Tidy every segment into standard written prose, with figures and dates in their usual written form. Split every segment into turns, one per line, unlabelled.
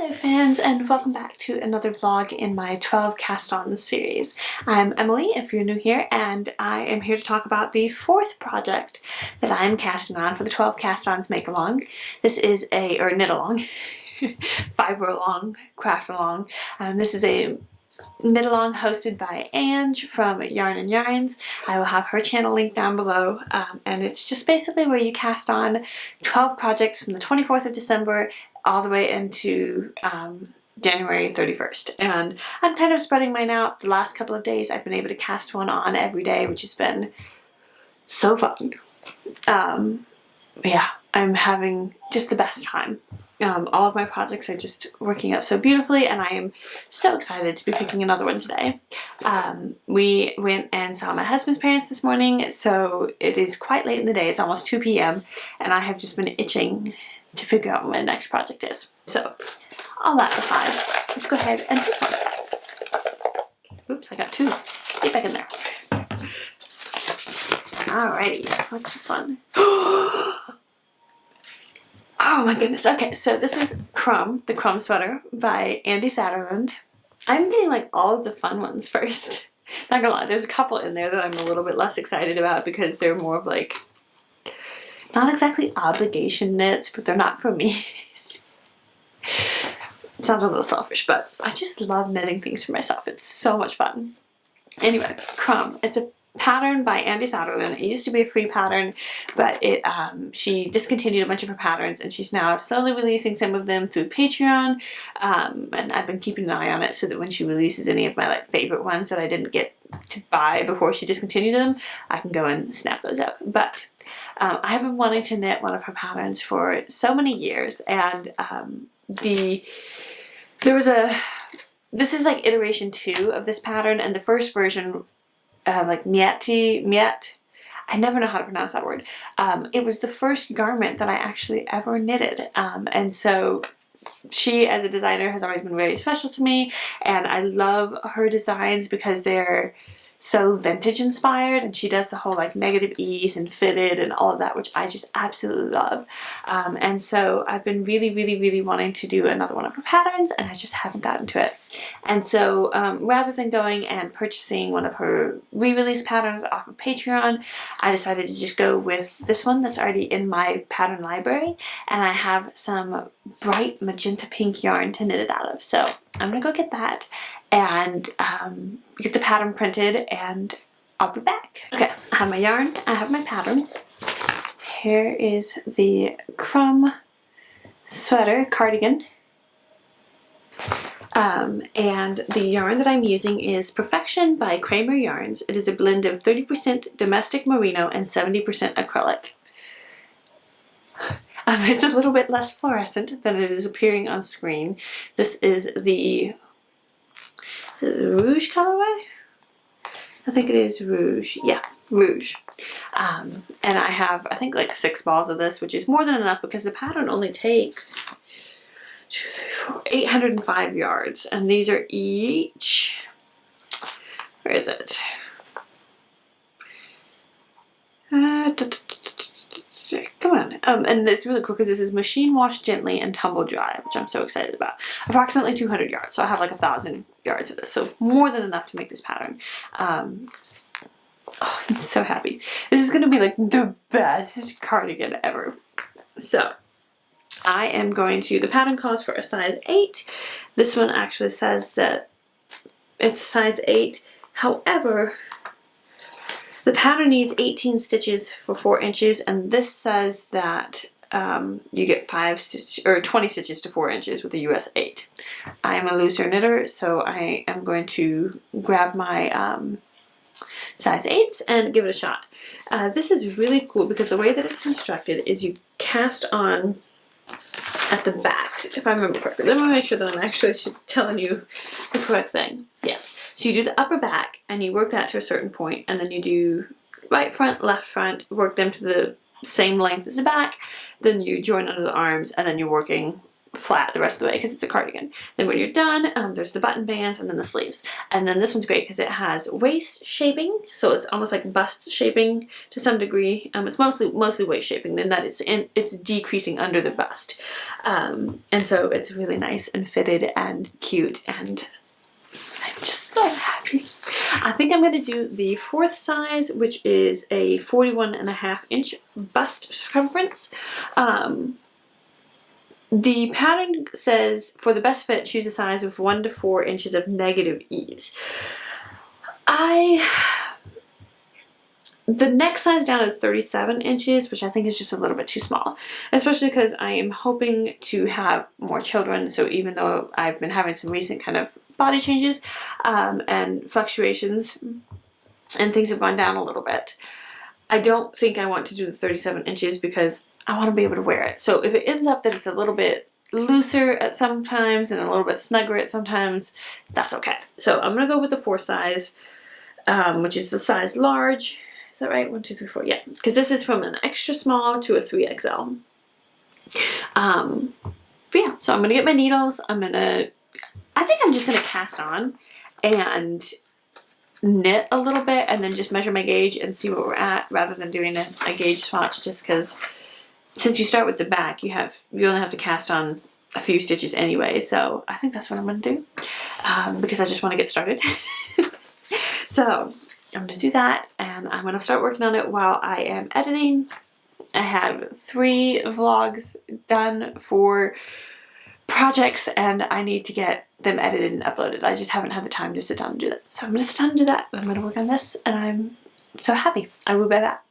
Hello fans, and welcome back to another vlog in my 12 Cast Ons series. I'm Emily if you're new here, and I am here to talk about the fourth project that I'm casting on for the 12 Cast Ons Make Along. This is or knit along, fiber along, craft along. This is a knit along hosted by Ange from Yarn and Yarns. I will have her channel linked down below, and it's just basically where you cast on 12 projects from the 24th of December all the way into January 31st. And I'm kind of spreading mine out. The last couple of days I've been able to cast one on every day, which has been so fun. Yeah, I'm having just the best time. All of my projects are just working out so beautifully, and I am so excited to be picking another one today. We went and saw my husband's parents this morning, so it is quite late in the day. It's almost 2 p.m. and I have just been itching to figure out what my next project is. So, all that aside, let's go ahead and pick one. Oops, I got two. Get back in there. Alrighty, what's this one? Oh my goodness. Okay, so this is Crumb, the Crumb sweater by Andi Satterlund. I'm getting like all of the fun ones first. Not gonna lie, there's a couple in there that I'm a little bit less excited about because they're more of like, not exactly obligation knits, but they're not for me. It sounds a little selfish, but I just love knitting things for myself. It's so much fun. Anyway, Crumb. It's a pattern by Andi Satterlund. It used to be a free pattern, but she discontinued a bunch of her patterns, and she's now slowly releasing some of them through Patreon. And I've been keeping an eye on it so that when she releases any of my favorite ones that I didn't get to buy before she discontinued them, I can go and snap those up. But I have been wanting to knit one of her patterns for so many years, and this is like iteration 2 of this pattern, and the first version, Miet, I never know how to pronounce that word. It was the first garment that I actually ever knitted, and so she as a designer has always been very special to me, and I love her designs because they're so vintage inspired, and she does the whole negative ease and fitted and all of that, which I just absolutely love. And so I've been really wanting to do another one of her patterns, and I just haven't gotten to it. And so rather than going and purchasing one of her re-release patterns off of Patreon, I decided to just go with this one that's already in my pattern library, and I have some bright magenta pink yarn to knit it out of. So I'm gonna go get that and get the pattern printed, and I'll be back. Okay, I have my yarn, I have my pattern. Here is the Crumb sweater cardigan. And the yarn that I'm using is Perfection by Kramer Yarns. It is a blend of 30% domestic merino and 70% acrylic. It's a little bit less fluorescent than it is appearing on screen. This is the Rouge colorway? I think it is Rouge. Yeah, Rouge. And I have, I think, 6 balls of this, which is more than enough because the pattern only takes 805 yards. And these are each, where is it? Come on. And it's really cool because this is machine wash gently and tumble dry, which I'm so excited about. Approximately 200 yards, so I have 1,000 yards of this, so more than enough to make this pattern. Oh, I'm so happy. This is gonna be the best cardigan ever. So I am going to, the pattern calls for a size 8. This one actually says that it's a size 8. However, the pattern needs 18 stitches for 4 inches, and this says that you get 20 stitches to 4 inches with a US 8. I am a looser knitter, so I am going to grab my size 8s and give it a shot. This is really cool because the way that it's constructed is you cast on at the back, if I remember correctly. Let me make sure that I'm actually telling you the correct thing. Yes. So you do the upper back and you work that to a certain point, and then you do right front, left front, work them to the same length as the back, then you join under the arms, and then you're working flat the rest of the way because it's a cardigan. Then when you're done, there's the button bands and then the sleeves. And then this one's great because it has waist shaping, so it's almost like bust shaping to some degree. It's mostly waist shaping, then that it's decreasing under the bust. And so it's really nice and fitted and cute, and I'm just so happy. I think I'm going to do the 4th size, which is a 41.5-inch bust circumference. The pattern says, for the best fit, choose a size with 1 to 4 inches of negative ease. The next size down is 37 inches, which I think is just a little bit too small, especially because I am hoping to have more children. So even though I've been having some recent kind of body changes and fluctuations and things have gone down a little bit, I don't think I want to do the 37 inches because I want to be able to wear it. So if it ends up that it's a little bit looser at some times and a little bit snugger at sometimes, that's okay. So I'm going to go with the 4 size, which is the size large. Is that right? 1, 2, 3, 4. Yeah, because this is from an extra small to a 3XL. But yeah, so I'm going to get my needles. I think I'm just going to cast on and knit a little bit and then just measure my gauge and see where we're at, rather than doing a gauge swatch, just because since you start with the back, you only have to cast on a few stitches anyway. So I think that's what I'm going to do because I just want to get started. So I'm going to do that, and I'm going to start working on it while I am editing. I have 3 vlogs done for projects, and I need to get them edited and uploaded. I just haven't had the time to sit down and do that. So I'm going to sit down and do that. I'm going to work on this, and I'm so happy. I will be back.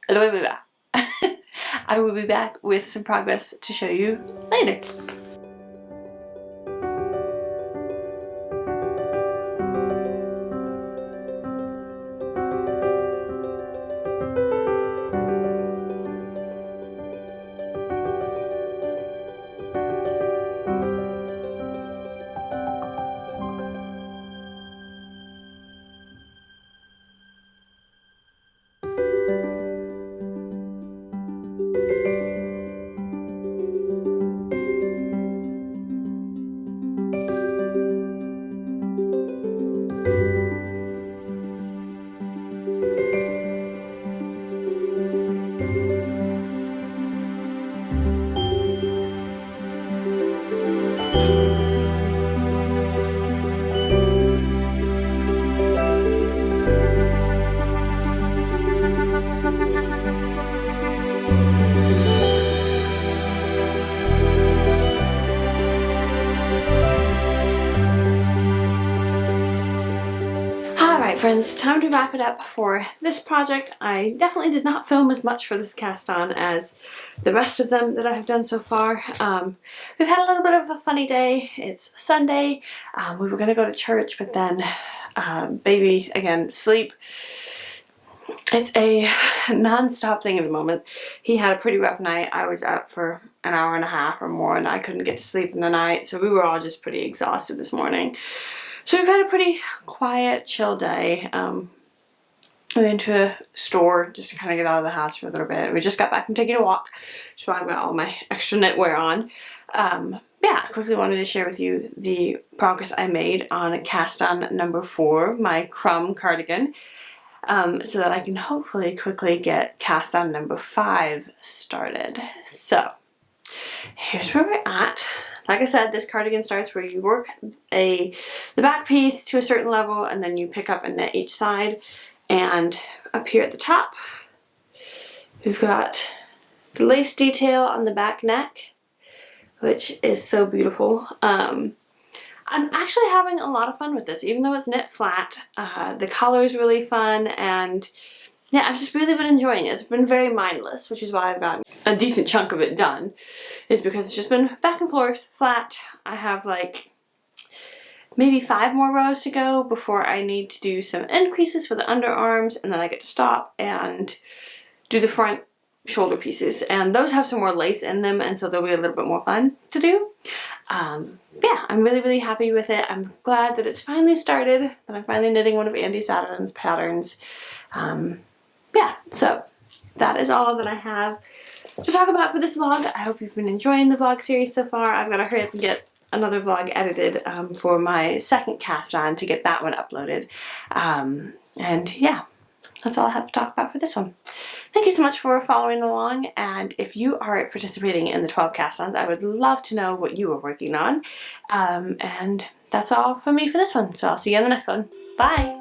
I will be back with some progress to show you later. Friends, time to wrap it up for this project. I definitely did not film as much for this cast on as the rest of them that I have done so far. We've had a little bit of a funny day. It's Sunday. We were going to go to church, but then baby, again, sleep. It's a non-stop thing at the moment. He had a pretty rough night. I was up for an hour and a half or more, and I couldn't get to sleep in the night, so we were all just pretty exhausted this morning. So we've had a pretty quiet, chill day. We went to a store just to kind of get out of the house for a little bit. We just got back from taking a walk, so I've got all my extra knitwear on. Yeah, I quickly wanted to share with you the progress I made on cast on number 4, my Crumb Cardigan, so that I can hopefully quickly get cast on number 5 started. So here's where we're at. Like I said, this cardigan starts where you work the back piece to a certain level, and then you pick up and knit each side. And up here at the top, we've got the lace detail on the back neck, which is so beautiful. I'm actually having a lot of fun with this, even though it's knit flat. The color is really fun, and yeah, I've just really been enjoying it. It's been very mindless, which is why I've gotten a decent chunk of it done, is because it's just been back and forth, flat. I have like maybe 5 more rows to go before I need to do some increases for the underarms, and then I get to stop and do the front shoulder pieces. And those have some more lace in them, and so they'll be a little bit more fun to do. Yeah, I'm really, really happy with it. I'm glad that it's finally started, that I'm finally knitting one of Andi Satterlund's patterns. Yeah, so that is all that I have to talk about for this vlog. I hope you've been enjoying the vlog series so far. I've got to hurry up and get another vlog edited for my second cast on to get that one uploaded. And yeah, that's all I have to talk about for this one. Thank you so much for following along, and if you are participating in the 12 cast-ons, I would love to know what you are working on. And that's all from me for this one, so I'll see you on the next one. Bye!